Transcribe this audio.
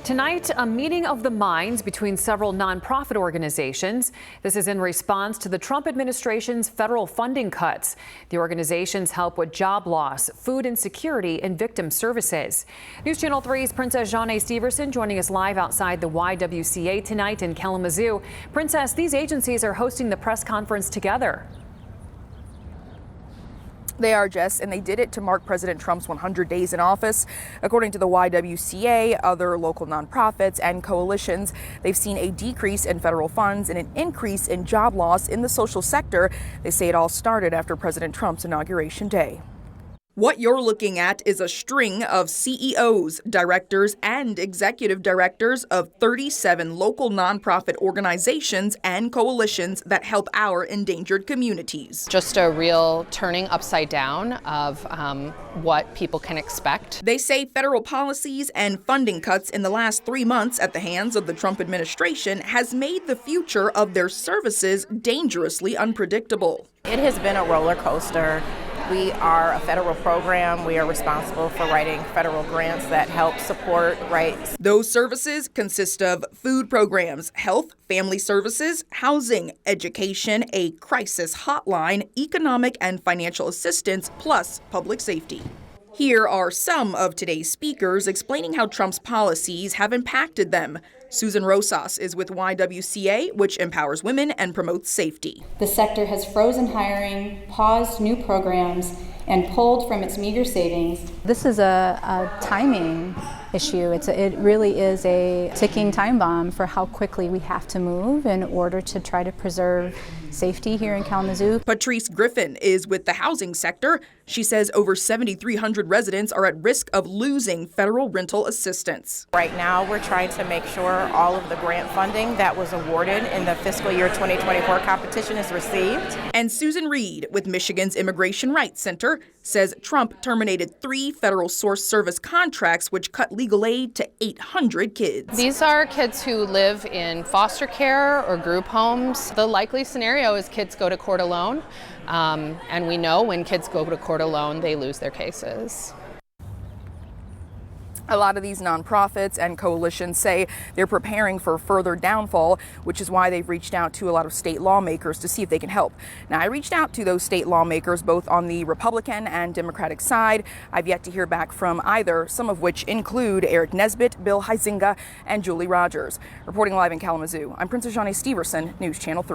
Tonight, a meeting of the minds between several nonprofit organizations. This is in response to the Trump administration's federal funding cuts. The organizations help with job loss, food insecurity, and victim services. News Channel 3's Princess Janae Steverson joining us live outside the YWCA tonight in Kalamazoo. Princess, these agencies are hosting the press conference together. They are, Jess, and they did it to mark President Trump's 100 days in office. According to the YWCA, other local nonprofits and coalitions, they've seen a decrease in federal funds and an increase in job loss in the social sector. They say it all started after President Trump's inauguration day. What you're looking at is a string of CEOs, directors, and executive directors of 37 local nonprofit organizations and coalitions that help our endangered communities. Just a real turning upside down of what people can expect. They say federal policies and funding cuts in the last 3 months at the hands of the Trump administration has made the future of their services dangerously unpredictable. It has been a roller coaster. We are a federal program. We are responsible for writing federal grants that help support rights. Those services consist of food programs, health, family services, housing, education, a crisis hotline, economic and financial assistance, plus public safety. Here are some of today's speakers explaining how Trump's policies have impacted them. Susan Rosas is with YWCA, which empowers women and promotes safety. The sector has frozen hiring, paused new programs, and pulled from its meager savings. This is a timing issue. It really is a ticking time bomb for how quickly we have to move in order to try to preserve safety here in Kalamazoo. Patrice Griffin is with the housing sector. She says over 7,300 residents are at risk of losing federal rental assistance. Right now, we're trying to make sure all of the grant funding that was awarded in the fiscal year 2024 competition is received. And Susan Reed with Michigan's Immigration Rights Center says Trump terminated 3 federal source service contracts which cut legal aid to 800 kids. These are kids who live in foster care or group homes. The likely scenario is kids go to court alone, and we know when kids go to court alone, they lose their cases. A lot of these nonprofits and coalitions say they're preparing for further downfall, which is why they've reached out to a lot of state lawmakers to see if they can help. Now, I reached out to those state lawmakers both on the Republican and Democratic side. I've yet to hear back from either, some of which include Eric Nesbitt, Bill Huizenga, and Julie Rogers. Reporting live in Kalamazoo, I'm Princess Janae Steverson, News Channel 3.